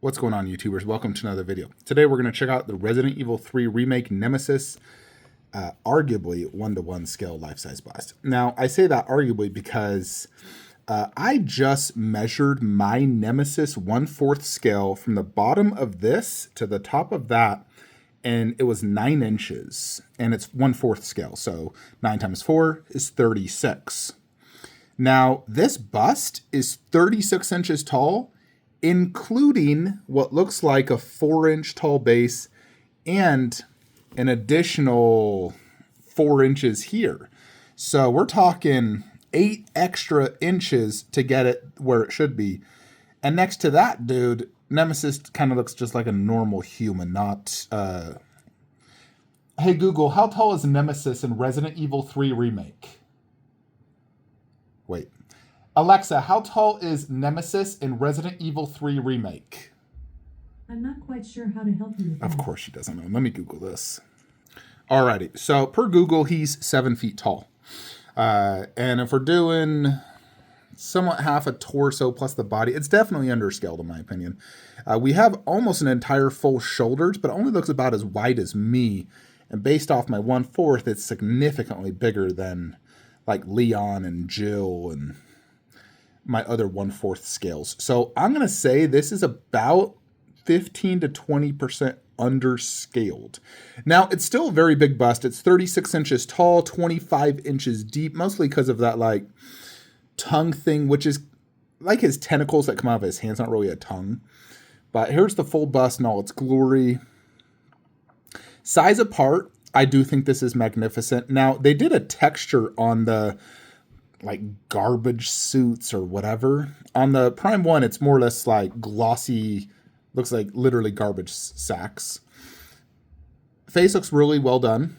What's going on, YouTubers? Welcome to another video. Today we're going to check out the Resident Evil 3 Remake Nemesis, arguably 1-to-1 scale life-size bust. Now, I say that arguably because I just measured my Nemesis 1/4 scale from the bottom of this to the top of that, and it was 9 inches, and it's 1/4 scale, so 9 times 4 is 36. Now, this bust is 36 inches tall, including what looks like a 4-inch tall base and an additional 4 inches here. So we're talking 8 extra inches to get it where it should be. And next to that, dude, Nemesis kind of looks just like a normal human, not... Hey, Google, how tall is Nemesis in Resident Evil 3 Remake? Wait. Alexa, how tall is Nemesis in Resident Evil 3 Remake? I'm not quite sure how to help you with that. Of course she doesn't know. Let me Google this. Alrighty, so per Google, he's 7 feet tall. And if we're doing somewhat half a torso plus the body, it's definitely underscaled in my opinion. We have almost an entire full shoulders, but it only looks about as wide as me. And based off my 1/4, it's significantly bigger than like Leon and Jill and my other 1/4 scales. So I'm going to say this is about 15 to 20% underscaled. Now, it's still a very big bust. It's 36 inches tall, 25 inches deep, mostly because of that like tongue thing, which is like his tentacles that come out of his hands, not really a tongue. But here's the full bust in all its glory. Size apart, I do think this is magnificent. Now, they did a texture on the like garbage suits or whatever. On the Prime 1, it's more or less like glossy, looks like literally garbage sacks. Face looks really well done.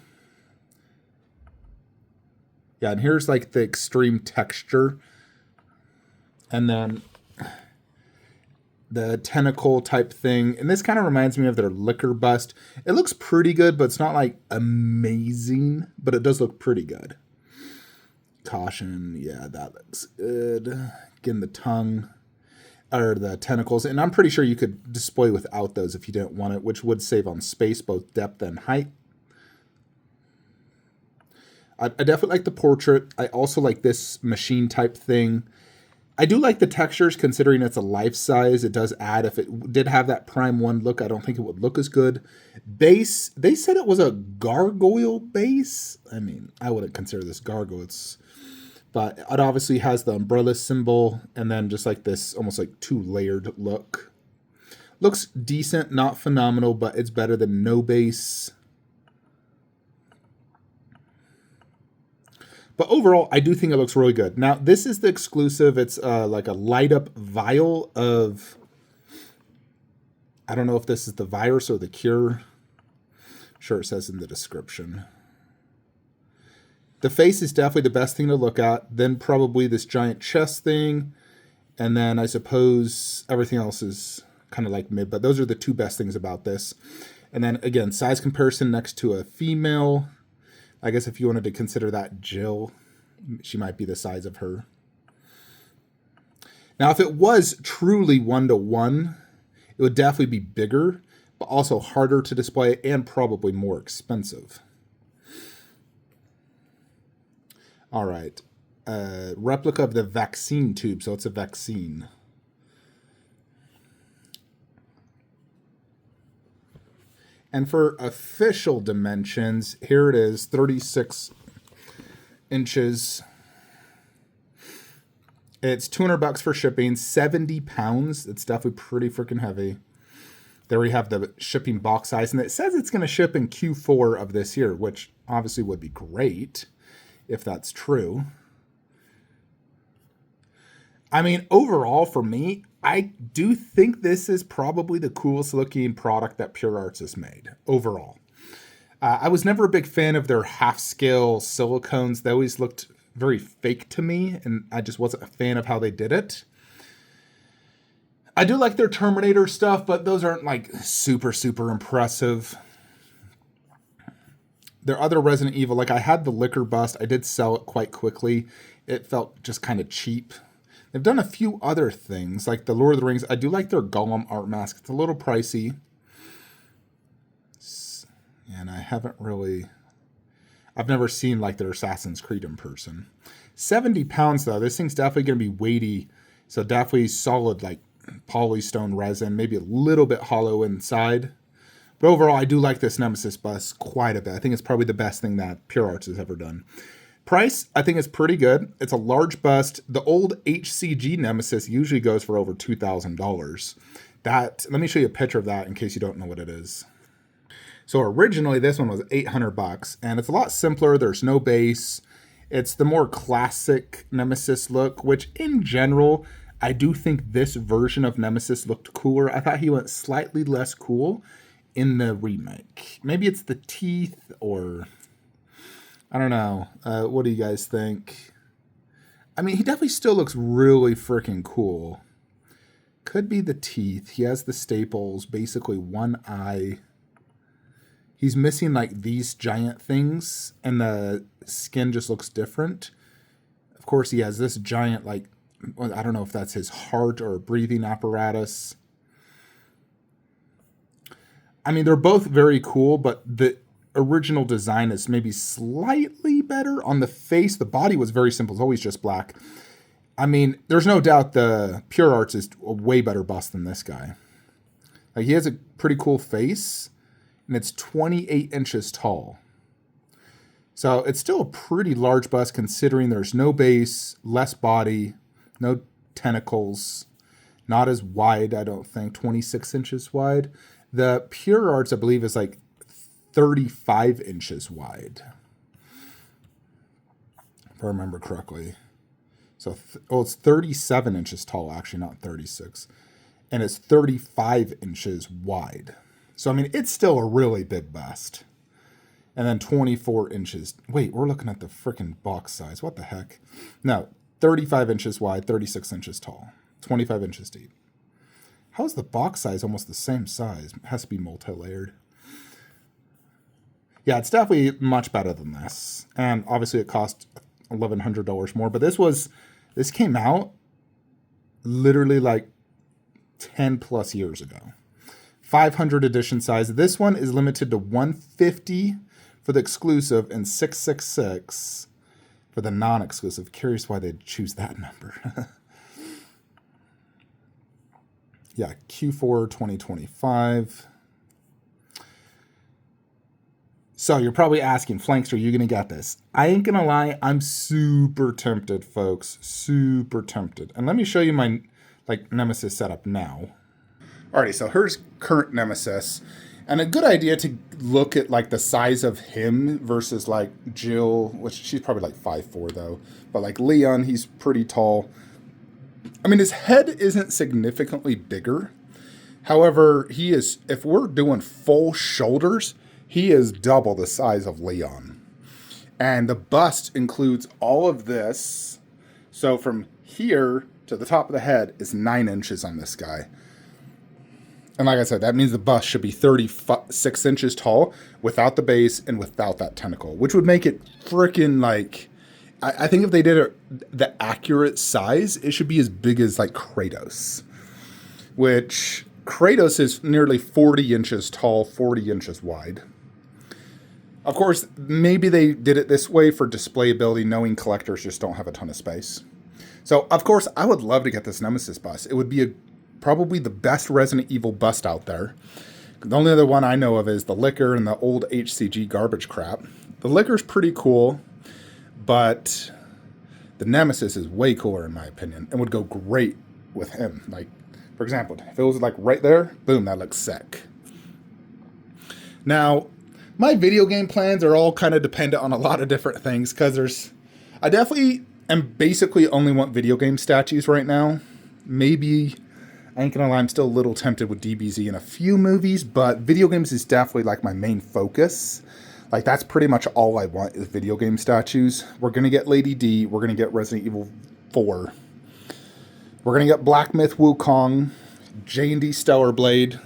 Yeah, and here's like the extreme texture. And then the tentacle type thing. And this kind of reminds me of their liquor bust. It looks pretty good, but it's not like amazing, but it does look pretty good. Caution, yeah, that looks good. Again, the tongue, or the tentacles, and I'm pretty sure you could display without those if you didn't want it, which would save on space, both depth and height. I definitely like the portrait. I also like this machine type thing. I do like the textures, considering it's a life size. It does add, if it did have that Prime 1 look, I don't think it would look as good. Base, they said it was a gargoyle base. I mean, I wouldn't consider this gargoyle. But it obviously has the umbrella symbol, and then just like this almost like 2-layered look. Looks decent, not phenomenal, but it's better than no base. But overall, I do think it looks really good. Now, this is the exclusive. It's like a light-up vial of... I don't know if this is the virus or the cure. Sure, it says in the description. The face is definitely the best thing to look at. Then probably this giant chest thing. And then I suppose everything else is kind of like mid. But those are the two best things about this. And then, again, size comparison next to a female. I guess if you wanted to consider that Jill, she might be the size of her. Now, if it was truly 1-to-1, it would definitely be bigger, but also harder to display and probably more expensive. All right. Replica of the vaccine tube, so it's a vaccine. And for official dimensions, here it is, 36 inches. It's $200 for shipping, 70 pounds. It's definitely pretty freaking heavy. There we have the shipping box size, and it says it's going to ship in Q4 of this year, which obviously would be great if that's true. I mean, overall for me, I do think this is probably the coolest looking product that Pure Arts has made, overall. I was never a big fan of their half-scale silicones. They always looked very fake to me, and I just wasn't a fan of how they did it. I do like their Terminator stuff, but those aren't like super, super impressive. Their other Resident Evil, like I had the liquor bust. I did sell it quite quickly. It felt just kind of cheap. They've done a few other things, like the Lord of the Rings. I do like their Gollum art mask. It's a little pricey. And I've never seen like their Assassin's Creed in person. 70 pounds though. This thing's definitely going to be weighty. So definitely solid like polystone resin, maybe a little bit hollow inside. But overall, I do like this Nemesis bust quite a bit. I think it's probably the best thing that Pure Arts has ever done. Price, I think, is pretty good. It's a large bust. The old HCG Nemesis usually goes for over $2,000. Let me show you a picture of that in case you don't know what it is. So originally, this one was $800, and it's a lot simpler. There's no base. It's the more classic Nemesis look, which in general, I do think this version of Nemesis looked cooler. I thought he went slightly less cool in the remake. Maybe it's the teeth or I don't know. What do you guys think? I mean, he definitely still looks really freaking cool. Could be the teeth. He has the staples, basically one eye. He's missing like these giant things and the skin just looks different. Of course, he has this giant, like, I don't know if that's his heart or breathing apparatus. I mean, they're both very cool, but the original design is maybe slightly better on the face. The body was very simple. It's always just black. I mean, there's no doubt the Pure Arts is a way better bust than this guy. Like, he has a pretty cool face, and it's 28 inches tall. So it's still a pretty large bust considering there's no base, less body, no tentacles, not as wide, I don't think, 26 inches wide. The Pure Arts, I believe, is like 35 inches wide, if I remember correctly. So, it's 37 inches tall, actually, not 36. And it's 35 inches wide. So, I mean, it's still a really big bust. And then 24 inches. Wait, we're looking at the freaking box size. What the heck? No, 35 inches wide, 36 inches tall, 25 inches deep. How is the box size almost the same size? It has to be multi-layered. Yeah, it's definitely much better than this. And obviously it cost $1,100 more. But this came out literally like 10 plus years ago. 500 edition size. This one is limited to 150 for the exclusive and 666 for the non-exclusive. Curious why they'd choose that number. Yeah, Q4 2025. So you're probably asking, Flankster, are you going to get this? I ain't going to lie. I'm super tempted, folks. Super tempted. And let me show you my Nemesis setup now. Alrighty, so here's current Nemesis. And a good idea to look at like the size of him versus like Jill, which she's probably like 5'4" though. But like Leon, he's pretty tall. I mean, his head isn't significantly bigger. However, he is, if we're doing full shoulders, he is double the size of Leon. And the bust includes all of this. So from here to the top of the head is 9 inches on this guy. And like I said, that means the bust should be 36 inches tall without the base and without that tentacle, which would make it freaking like, I think if they did it the accurate size, it should be as big as like Kratos, which Kratos is nearly 40 inches tall, 40 inches wide. Of course, maybe they did it this way for displayability, knowing collectors just don't have a ton of space. So, of course, I would love to get this Nemesis bust. It would be probably the best Resident Evil bust out there. The only other one I know of is the Liquor and the old HCG garbage crap. The Liquor's pretty cool, but the Nemesis is way cooler in my opinion and would go great with him. Like, for example, if it was like right there, boom, that looks sick. Now, my video game plans are all kind of dependent on a lot of different things because I definitely am basically only want video game statues right now. Maybe, I ain't gonna lie, I'm still a little tempted with DBZ in a few movies, but video games is definitely like my main focus. Like, that's pretty much all I want is video game statues. We're gonna get Lady D, we're gonna get Resident Evil 4. We're gonna get Black Myth Wukong, J&D Stellar Blade,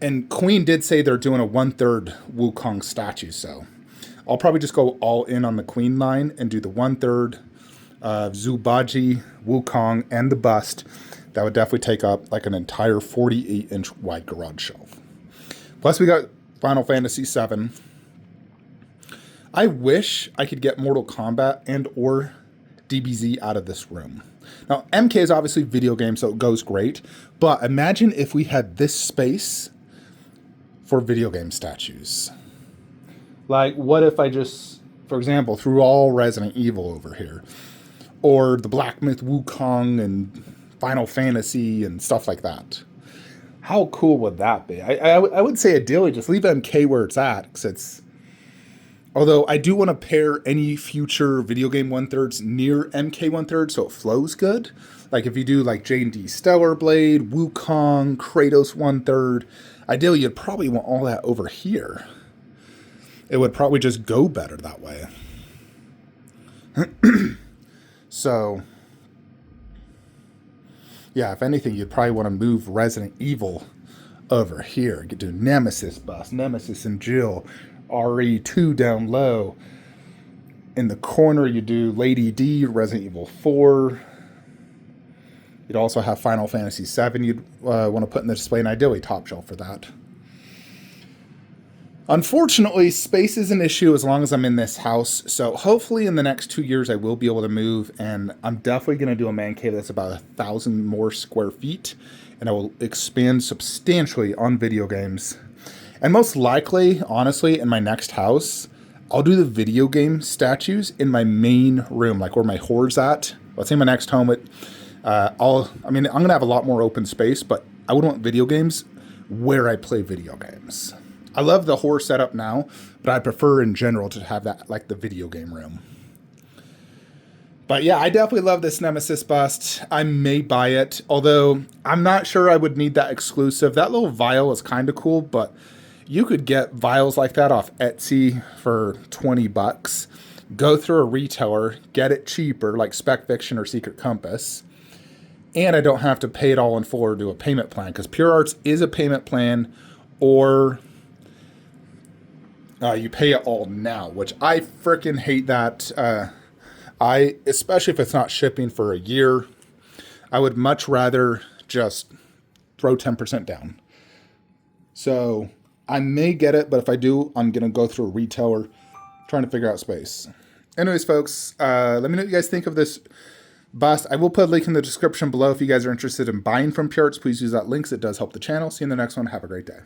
and Queen did say they're doing a 1/3 Wukong statue, so I'll probably just go all in on the Queen line and do the 1/3 Zubaji, Wukong, and the bust, that would definitely take up like an entire 48-inch wide garage shelf. Plus, we got Final Fantasy VII. I wish I could get Mortal Kombat and or DBZ out of this room. Now, MK is obviously video game, so it goes great. But imagine if we had this space for video game statues. Like, what if I just, for example, threw all Resident Evil over here? Or the Black Myth Wukong and Final Fantasy and stuff like that. How cool would that be? I would say ideally just leave MK where it's at, because it's... Although I do want to pair any future video game 1/3 near MK 1/3 so it flows good. Like if you do like J&D Stellar Blade, Wukong, Kratos 1/3, ideally you'd probably want all that over here. It would probably just go better that way. So, yeah, if anything, you'd probably want to move Resident Evil over here. You could do Nemesis bust, Nemesis and Jill, RE2 down low. In the corner, you do Lady D, Resident Evil 4. You'd also have Final Fantasy VII you'd want to put in the display, and ideally top shelf for that. Unfortunately, space is an issue as long as I'm in this house. So hopefully in the next 2 years, I will be able to move. And I'm definitely going to do a man cave that's about 1,000 more square feet. And I will expand substantially on video games. And most likely, honestly, in my next house, I'll do the video game statues in my main room, like where my whore's at. Let's say my next home, I'm going to have a lot more open space, but I would want video games where I play video games. I love the horror setup now, but I prefer in general to have that like the video game room. But yeah, I definitely love this Nemesis bust. I may buy it, although I'm not sure I would need that exclusive. That little vial is kind of cool, but you could get vials like that off Etsy for $20. Go through a retailer, get it cheaper, like Spec Fiction or Secret Compass. And I don't have to pay it all in full or do a payment plan, because Pure Arts is a payment plan, or you pay it all now, which I freaking hate that. Especially if it's not shipping for a year, I would much rather just throw 10% down. So I may get it, but if I do, I'm going to go through a retailer trying to figure out space. Anyways, folks, let me know what you guys think of this bust. I will put a link in the description below if you guys are interested in buying from Pure Arts. Please use that link. It does help the channel. See you in the next one. Have a great day.